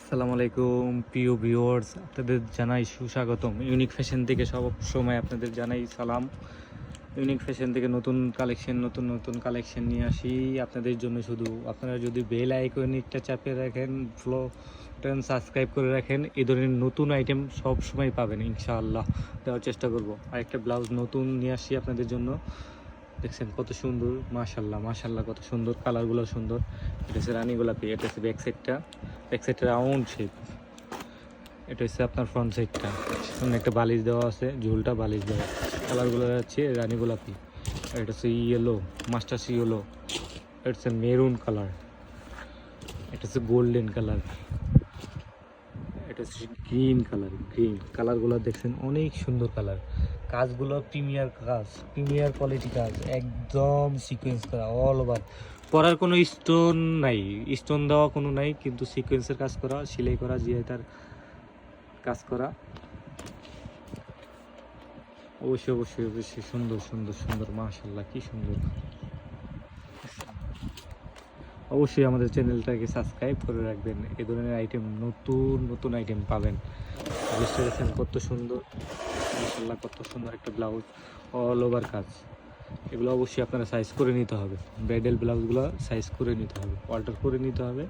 আসসালামু আলাইকুম প্রিয় ভিউয়ার্স, আপনাদের জানাই সুস্বাগতম। ইউনিক ফ্যাশন থেকে সব সময় আপনাদের জানাই সালাম। ইউনিক ফ্যাশন থেকে নতুন কালেকশন নিয়ে আসি আপনাদের জন্য। শুধু আপনারা যদি বেল আইকনটা চাপিয়ে রাখেন, ফলো বাটন সাবস্ক্রাইব করে রাখেন, এই ধরনের নতুন আইটেম সব সময় পাবেন ইনশাআল্লাহ। দেওয়ার চেষ্টা করব। আর একটা ব্লাউজ নতুন নিয়ে আসি আপনাদের জন্য। দেখছেন কত সুন্দর, মাশাল্লাহ মাশাল্লাহ, কত সুন্দর, কালারগুলো সুন্দর। এটা হচ্ছে রানী গোলাপি, এটা হচ্ছে ব্যাক সাইডটা রাউন্ড শেপ। এটা হচ্ছে আপনার ফ্রন্ট সাইডটা, সামনে একটা বালিশ দেওয়া আছে, ঝুলটা বালিশ দেওয়া। কালারগুলো হচ্ছে রানী গোলাপি, আর এটা হচ্ছে ইয়েলো, মাস্টার্স ইয়েলো, এটা হচ্ছে মেরুন কালার, এটা হচ্ছে গোল্ডেন কালার, এটা হচ্ছে গ্রিন কালার। গ্রিন কালারগুলো দেখছেন অনেক সুন্দর কালার। কাজগুলো প্রিমিয়ার কোয়ালিটি কাজ, একদম সিকোয়েন্স করা অল ওভার। পরার কোনো স্টোন নাই, স্টোন দেওয়া কোনো নাই, কিন্তু সিকোয়েন্সের কাজ করা, সেলাই করা, তার কাজ করা। অবশ্যই সুন্দর সুন্দর সুন্দর, মাশাল্লাহ কি সুন্দর। অবশ্যই আমাদের চ্যানেলটাকে সাবস্ক্রাইব করে রাখবেন, এ ধরনের আইটেম, নতুন আইটেম পাবেন। বুঝতে পারছেন কত সুন্দর, মাশাল্লাহ কত সুন্দর একটা ব্লাউজ, অল ওভার কাজ। এগুলো অবশ্যই আপনারা সাইজ করে নিতে হবে, ব্রাইডাল ব্লাউজগুলো সাইজ করে নিতে হবে, অল্টার করে নিতে হবে।